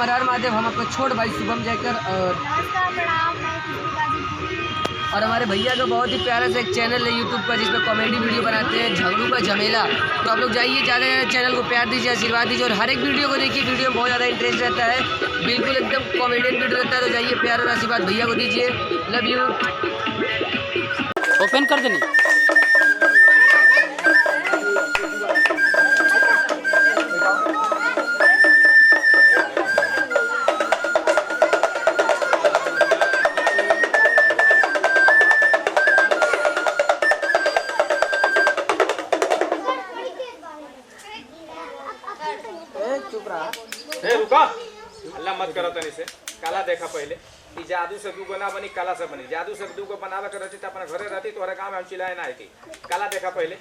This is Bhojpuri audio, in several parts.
राम, हर हर महादेव। हम आपका छोट भाई शुभम जयकर और हमारे भैया का बहुत ही प्यारा सा एक चैनल है यूट्यूब पर जिसमें कॉमेडी वीडियो बनाते हैं, झगड़ू का झमेला। तो आप लोग जाइए, ज़्यादा चैनल को प्यार दीजिए, आशीर्वाद दीजिए और हर एक वीडियो को देखिए। वीडियो में बहुत ज़्यादा इंटरेस्ट रहता है, बिल्कुल एकदम कॉमेडियन वीडियो रहता है। तो जाइए, प्यार और आशीर्वाद भैया को दीजिए। Love you. ओपन कर देनी। रुका, अल्लाह मत करो तनी से। काला देखा पहले कि जादू से दूगो ना बनी, काला से बनी। जादू से दूगो बनावे के रहती तो अपना घरे रहती, तोहरे गाँव में हम चिल्लाए ना आती। काला देखा पहले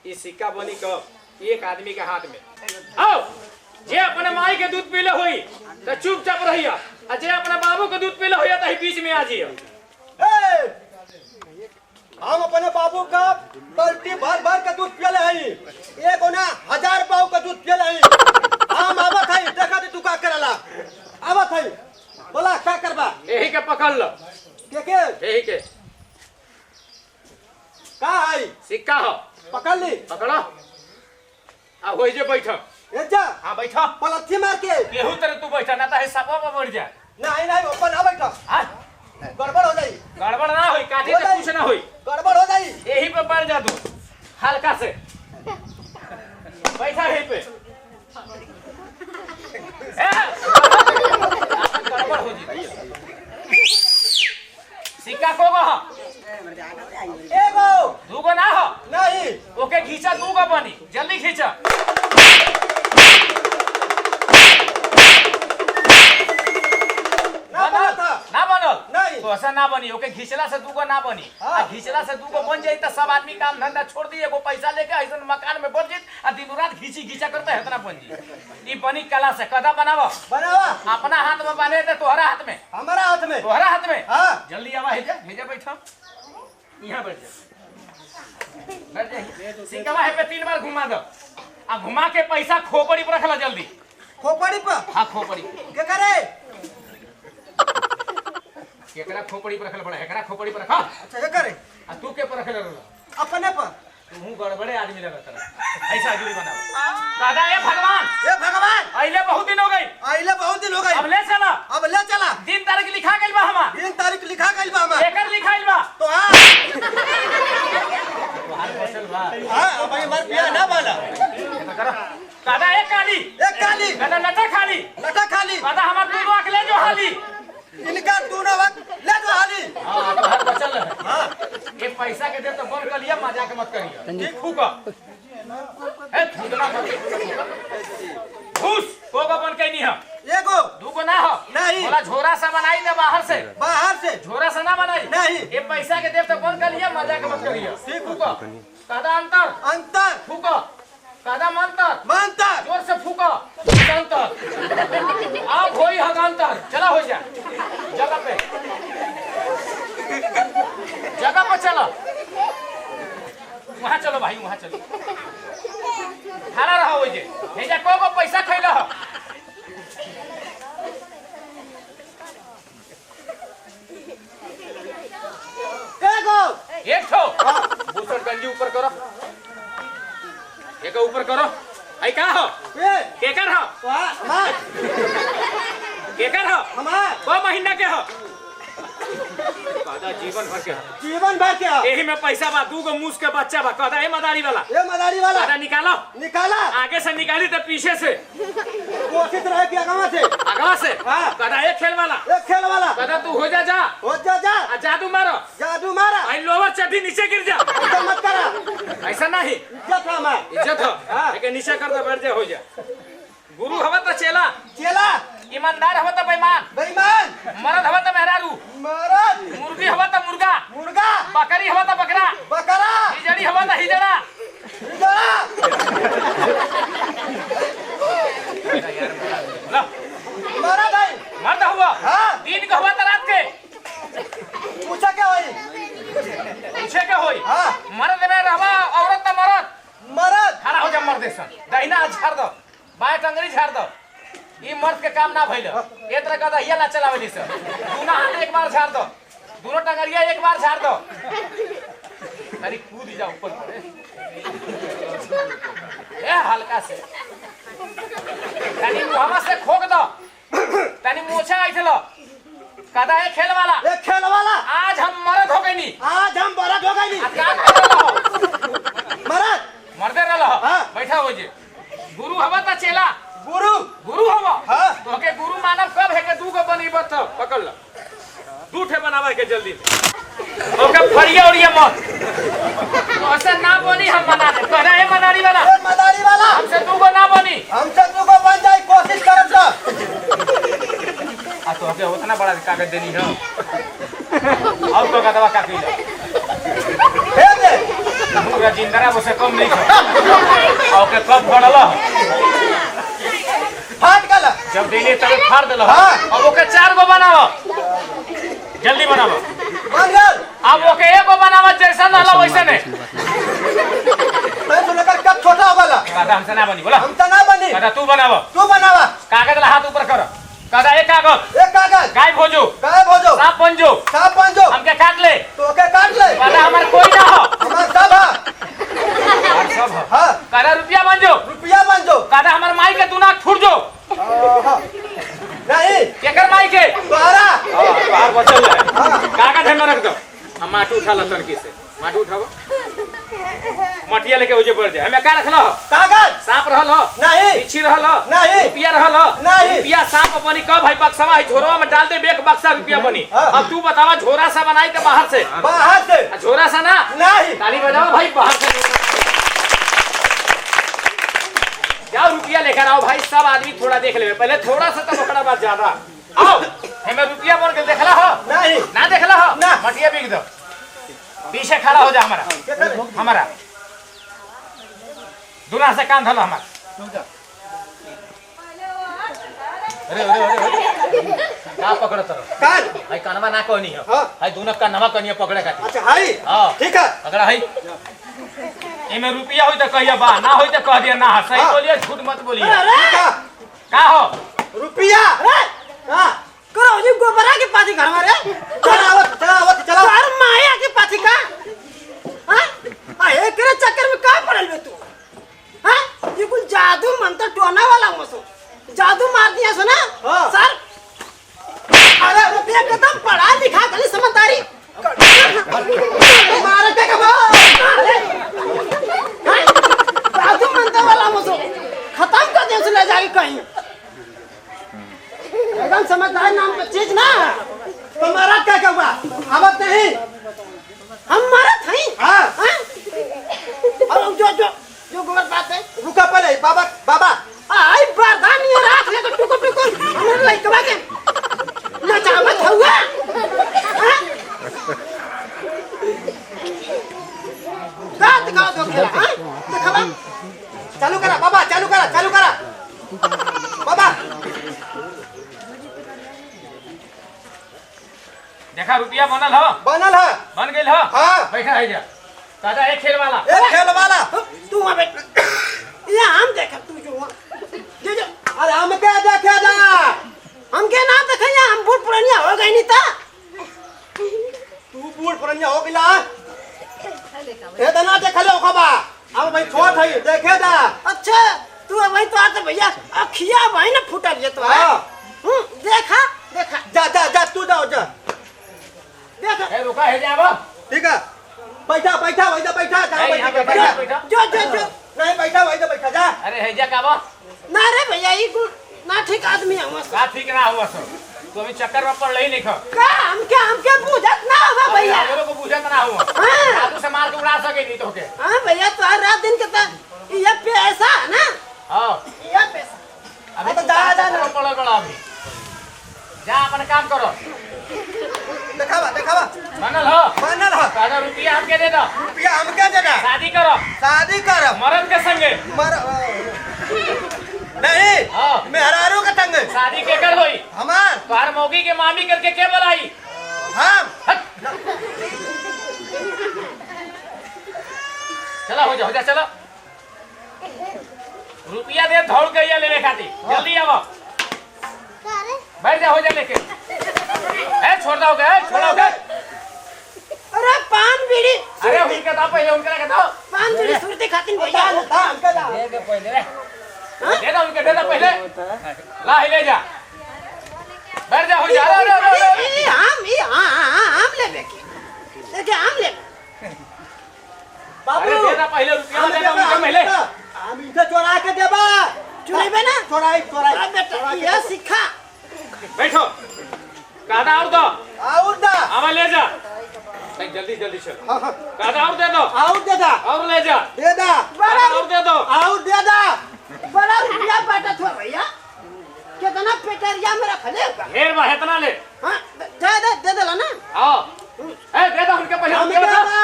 ये सिक्का बनी कब? एक आदमी के हाथ में। आओ, जे अपने माई के दूध पीले हुई तो चुपचाप रहिया, और जे अपने बाबू के दूध पीले हुई तो बीच में आ जाइए। हम अपने बाबू का बाल्टी भर भर के दूध पियले हई, एक ओना 1000 पाव का दूध पियले हई। हम आवत हई, देखा तू का करला। आवत हई, बोला का करबा? यही के पकड़ लो। के यही के का हई? सिक्का हो, पकड़ ली। पकड़ो। आ होई जे बैठो। ए जा। हां बैठो। पलथी मार के। केहू तरह तू बैठा ना तो हिसाबा में बढ़ जाए। नहीं नहीं, ऊपर ना बैठो। हां, गड़बड़ हो जाई। गड़बड़ ना होई, काठी से कुछ ना होई। गड़बड़ हो जाई। यही पे बैठ जा तू, हल्का से बैठा यहीं पे। गड़बड़ हो जी। सिक्का को हो? एगो दूगो ना हो? नहीं। ओके खींचा, दूगो बनी, जल्दी खींचा। ना बनल नहीं। तो ऐसा ना बनी। ओके घिचला से दूगो ना बनी। आ घिचला से दूगो बन जाई तो सब आदमी काम धंधा छोड़ दी, एगो पैसा लेके ऐसा मकान में बढ़ जाई आ दिन रात घिची घिचा करते है, इतना बन जी। ई बनी कला से। कदा बनावा? बनावा। अपना हाथ में बने थे, तोहरा हाथ में? हमारा हाथ में। तोहरा हाथ में? हां। जल्दी आवा, हेजा हेजा बैठो, यहां बैठ जा, बैठ जा। सिक्का है पे 3 बार घुमा दो, आ घुमा के पैसा खोपड़ी पर रखला जल्दी। खोपड़ी पर? हां, खोपड़ी। के करे? केकरा खोपड़ी पर रखल पड़ा? एकरा खोपड़ी पर रखा। अच्छा के करे? आ तू के पर रखल रहला? अपने पर। तू गड़बड़े आदमी लगा तेरा। ऐसा आदमी बनाओ। दादा ए भगवान, ए भगवान, आइले बहुत दिन हो गई। आइले बहुत दिन हो गई। अब ले चला। अब ले चला। दिन तारीख लिखा गइल बा हमार। दिन तारीख लिखा गइल बा हमार। एकर लिखाइल बा तो हां। तोहार फसल बा। हां, अब हमार बियाह ना वाला। दादा एक काली, एक काली। दादा लटा खाली, लटा खाली। दादा हमार दूध वाक ले जो हाली। इनका दोनों वक्त ले दो हाली। हां, तोहार बचल है। हां, ये पैसा के दे तो बंद कर लिया, मजाक मत करिए। ठीक फूका। ए थूकना मत। घूस कोगो बन के नहीं है। एगो दूगो ना हो? नहीं। बोला झोरा से बनाई दे बाहर से। बाहर से। झोरा से ना बनाई? नहीं। ये पैसा के देव तो बंद कर लिया, मजाक मत करिए। ठीक फूका। कादा अंतर? अंतर। फूका। कादा मंतर? मंतर। जोर से फूका। अंतर। आप होई हगांतर। चला हो जा जगह पे, जगह पर चलो। वहां चलो भाई, वहां चलो। खड़ा रहो जे। हेजा को पैसा खैला हो? एगो। एक ठो। बूसर गंजी ऊपर करो, एक ऊपर करो। आई का हो? ए केकर हो? हां, हमार। केकर हो? हमार। को महीना के हो? कादा जीवन भर के हो। जीवन भर के। एही में पैसा बा, दूगो मूस के बच्चा बा। कादा ए मदारी वाला। ए मदारी वाला। कादा निकालो। निकाला। आगे से निकाली तो पीछे से। कोशिश रहे कि आगवा से। आगवा से? हां। कादा एक खेल वाला। एक खेल वाला। कादा तू हो जा जा। हो जा जा। आ जादू मारो। जादू मारा। भाई लोवर चढ़ी नीचे गिर जा। ऐसा मत करा। ऐसा नहीं, इज्जत हमार। इज्जत हो। हाँ। लेकिन नीचे कर दो, बैठ जा, हो जा। गुरु हवा तो चेला, चेला। ईमानदार हवा तो बेईमान, बेईमान। मर्द हवा तो मेहरारू, मरद। मुर्गी हवा तो मुर्गा, मुर्गा। बकरी हवा तो बकरा, बकरा। हिजड़ी हवा तो हिजड़ा। हिजड़ा। लो, मरद है। मर्द हुआ। हाँ। दिन का हुआ तो रात के। पूछा क्या होई? पूछे के होई? हाँ। मर्द में रहवा, औरत तो मर्द। मरद। खड़ा हो जा मर्द सन। दहिना झाड़ दो, बाएं टंगरी झाड़ दो। ये मर्द के काम ना भइल ए तरह का दहिया ना चलावली से तू ना हाथ एक बार झाड़ दो दोनों टंगरिया एक बार झाड़ दो अरे कूद जा ऊपर ए हल्का से तनी मुहम्मद से खोक दो तनी मोछा आइठलो कदा है खेल वाला आज हम मरद हो गई नी का मरद मरदे रहो हाँ। बैठा हो जे गुरु हवा ता चेला गुरु हवा हाँ। तो के गुरु मानव कब है के दू को बनीबत तो पकड़ ल दू ठे बनावे के जल्दी में ओके फड़िया उड़िया मत तो ऐसा ना बनी हम बना दे कहना है मदारी वाला हमसे दू को ना बनी बन जाए कोशिश करब तो आ तो के उतना बड़ा कागज देनी है और तो का दवा का कइला हे दे पूरा जिंदरा बसे कम नहीं है ओके कब फड़ल फाट गला जब देली तब फाड़ देल हाँ। अब ओके 4 गो बनाओ जल्दी बनाओ बन गल अब ओके 1 गो बनाओ जैसा रहला वैसे ने मैं तो लेकर कब छोटा होगा कादा हमसे ना बनी बोला हम तो ना बनी कादा तू बनाओ तू बनावा कागज ला हाथ ऊपर कर कादा एक कागज एक कागज गाय भोजो गायब हो जाओ सांप बन जो सांप बन जाओ हमके काट ले तो के काट ले कादा हमार कोई ना हो हमार सब है और सब है हाँ कादा रुपया बन जो रुपया बन जाओ कादा हमार माई के दुनाक फूट जो नहीं केकर माई के तोहरा बाहर बचल है कागज हम रख दो हम माटी उठा ल तनकी से माटी उठाओ मटिया लेके ओजे बढ़ जाए हमें का रखलो कागज सांप रहल हो नहीं पीछी रहल हो नहीं रुपया रहल हो नहीं रुपया सांप बनी कब भाई बक्सवा है झोरवा में डाल दे बेक बक्सा रुपया बनी हाँ। अब तू बतावा झोरा सा बनाई के बाहर से बाहर से झोरा सा ना नहीं ताली बजाओ भाई बाहर से जाओ रुपया लेकर आओ भाई सब आदमी थोड़ा देख ले पहले थोड़ा सा तब ओकरा बाद ज्यादा आओ हमें रुपया बन के देखला हो नहीं ना देखला हो ना। मटिया बिक दो पीछे खड़ा हो जा हमारा दूल्हा से कान धलो हमारा अरे का पकड़ तर कान भाई कानवा ना कहनी है हाँ। भाई दोनों कानवा कहनी है पकड़े का अच्छा हाई हाँ। ठीक है पकड़ा है एमे रुपया होई त कहिया बा ना होई त कह दिया ना सही हाँ। बोलिए झूठ मत बोलिए ठीक है का हो रुपया हाँ करो जी गोबरा के पाछी घर मारे चला और माया के पाछी का हां आ एकरे चक्कर में का पड़ल बे तू हां ये कुछ जादू मंत्र टोना वाला मसो जादू मार दिया सुना हाँ। सर अरे रुपया कदम पढ़ा लिखा गली समझदारी मार के कबो जादू मंत्र वाला मसो खत्म कर दे ले जाके कहीं एकदम समझदार नाम का चीज ना तुम्हारा क्या क्या हुआ आवत नहीं हमारा थई हाँ। और जो गोबर बात है रुका पहले बाबा आई बरदान ये रात ले तो टुको हमरे लइकवा के नचावत हुआ रात का दो खेला हां देखबा चालू करा बाबा चालू करा बाबा देखा रुपया बनल हो बनल है बन गेल हो हाँ। बैठा है जा दादा एक खेल वाला एक खेल वाला तू वहां बैठ ये हम देख तू जो जो अरे हम क्या देखे जा हम के ना देखैया हम बूढ़ पुरानिया हो गई नी ता तू बूढ़ पुरनिया हो गिला ए तना देख ले खबा अब भाई छोट है देखे जा अच्छा तू वही तो आते भैया अखिया भाई ना फुटल ये तो है हाँ। देखा जा तू जाओ जा देखा ए रुका है जाबो ठीक है बैठा ए, यहाँ पे बैठा बैठा। जो नहीं बैठा जा अरे है जा काबो ना रे भैया ये ना ठीक आदमी है हम का ठीक ना हुआ सो तो अभी चक्कर में पड़ नहीं खा का हम क्या पूछत ना होगा भैया हमरो को बुझत ना हुआ हाँ। जादू से मार के उड़ा सके नहीं तो के हां भैया तो हर रात दिन के तो ये पैसा है ना हां ये पैसा अभी अब तो जा पड़ बड़ा अभी जा अपन काम करो देखावा बनल हो बनल है कादा रुपया हमके दे दो रुपया हमके देगा शादी करो शादी कर मर्द के संगे मर नहीं हाँ। मेहरारू का तंग शादी के कर होई हमार तोहार मौगी के मामी करके के बुलाई हम चलो हो जा चलो रुपया दे धौड़ के ये लेने खाती जल्दी आवो बैठ जा हो जा लेके ए छोड़ दो गए छोड़ो गए अरे पान बीड़ी अरे उनके दा पहले उनके ना कहता पान बीड़ी सुरती खातिन भैया दे दे पहले दे दो उनके दे दो पहले ला ही ले जा बैठ जा हो जा आम ले लेके आम ले अरे दे ना पहले रुपया दे दो उनके पहले हम इसे चोरा के देबा चुराइबे ना चोराई बेटा ये सिखा बैठो कादा और दो और दा आवा ले जा नहीं जल्दी जल्दी चल कादा और दे दो और दे दा और ले जा दे दा कादा और दे दो और दे दा बड़ा रुपया बाटा था भैया कितना पेटरिया में रख ले ढेर बा इतना ले हां दे देला ना आओ ए दे दो उनके पहले हम उनके दे दो दा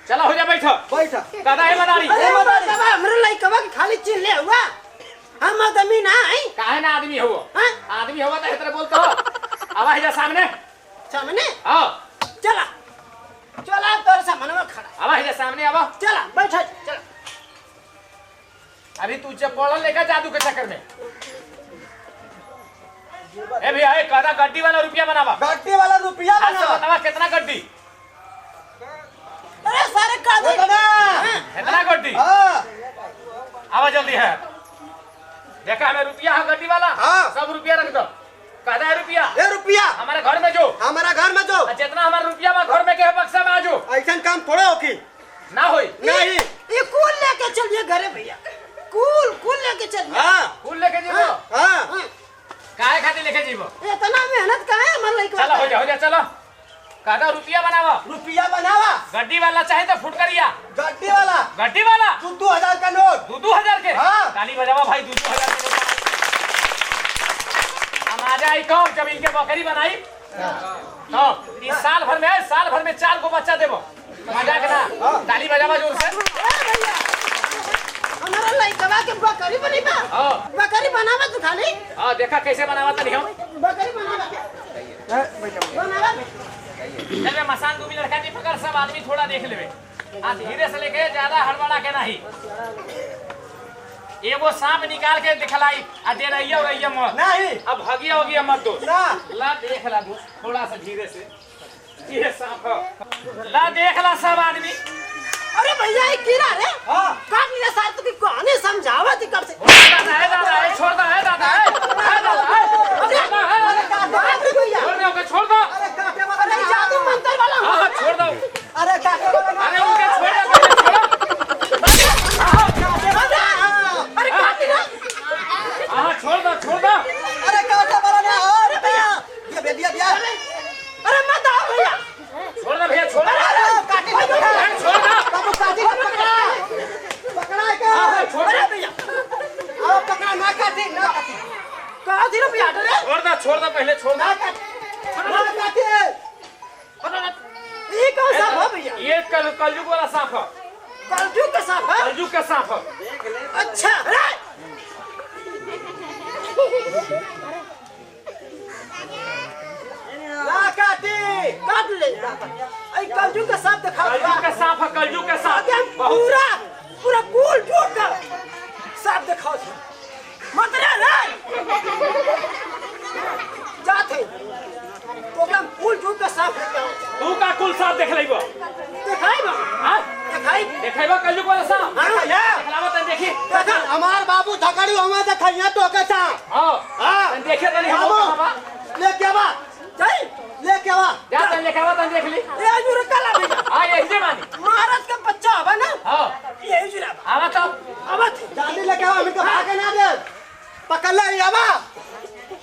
चलो हो जा बैठो बैठ कादा है मदारी अरे बाबा हमरे लइकवा के खाली चिन ले हुआ हम आदमी ना है काहे ना आदमी हो हां आदमी होगा तो इतने बोलते हो आवा जा सामने सामने आओ चला चला तोर सामने में खड़ा आवा जा सामने आवा चला बैठ चला अभी तू जब पढ़ल लेकर जादू के चक्कर में ए भैया ए कादा गड्डी वाला रुपया बनावा गड्डी वाला रुपया आज से बना बतावा कितना गड्डी अरे सारे कागज कितना गड्डी हां आवा जल्दी है देखा हमें रुपया है गड्डी वाला हाँ। सब रुपया रख दो कादा है रुपया ए रुपया हमारे घर में जो हमारा घर में जो और जितना हमारा रुपया बा घर में के बक्सा में आजो ऐसा काम थोड़े हो की ना होई नहीं ये कूल लेके चलिए घरे भैया कूल लेके चलिए हां फूल लेके जीवो हां काहे खातिर लेके जीवो इतना मेहनत काहे हमर लइकवा चलो हो जा चलो कादा रुपया बनावा रुपया बनावा गड्डी वाला चाहे तो फुटकरिया गड्डी वाला गड्डी वाला 2000 का नोट 2-2000 के हाँ। ताली बजावा भाई 2-2000 के नोट हम आ जाए कौन जब इनके बकरी बनाई तो इस साल भर में 4 को बच्चा देबो मजाक ना ताली बजावा जोर से भैया हमारा लइकवा के बकरी बनीबा हाँ। बकरी बनावा तू खाली हां देखा कैसे बनावा तनी हम बकरी बनावा चले मसान दूबी लड़का नहीं पकड़ सब आदमी थोड़ा देख लेवे आ धीरे से लेके ज्यादा हड़बड़ा के नहीं एगो सांप निकाल के दिखलाई आ दे रही और रही मत नहीं अब भगिया हो गया मत दो ना ला देख ला दो थोड़ा सा धीरे से ये सांप है। ला देख ला सब आदमी अरे भैया ये कीड़ा रे हां काट लिया सार तू की कहानी समझावा थी कब से दादा है छोड़ दो है दादा है भैया छोड़ दो के छोड़ दो अरे काटे वाला अरे जादू मंत्र वाला हूँ। हां छोड़ दो अरे काटे वाला अरे उनके छोड़ दो पहले छोड़ो अरे काटी ना हां छोड़ दो अरे काटे वाला ना अरे भैया ये दिया अरे मत आओ भैया छोड़ दो भैया छोड़ दो अरे काटे अरे छोड़ दो बाबू काटे पकड़ा के हां छोड़ अरे दो भैया आओ पकड़ा ना काटे कहा थी ना भैया रे छोड़ दो पहले छोड़ दो ना काटे ये कौन सा है भैया ये कलयुग वाला सांप है कलजू का सांप है कलयुग का सांप है अच्छा अरे ना काटे काट ले आई कलजू का सांप दिखा कलयुग का सांप है कलयुग का सांप आगे पूरा पूरा कूल टूट का सांप दिखाओ मत रे जाते प्रोग्राम कूल टूट का सांप लेके आओ तू का कुल सांप देख लेबो दिखाई बा हां दिखाई देखेबो कलयुग वाला सांप हाँ भैया दिखलावा तन देखी हमार बाबू धकड़ी हमें देखैया तो के सा हां हां तन देखे तनी हम बाबू बाबा लेके आवा जाई लेके आवा जा तन देखावा तन देख ली ए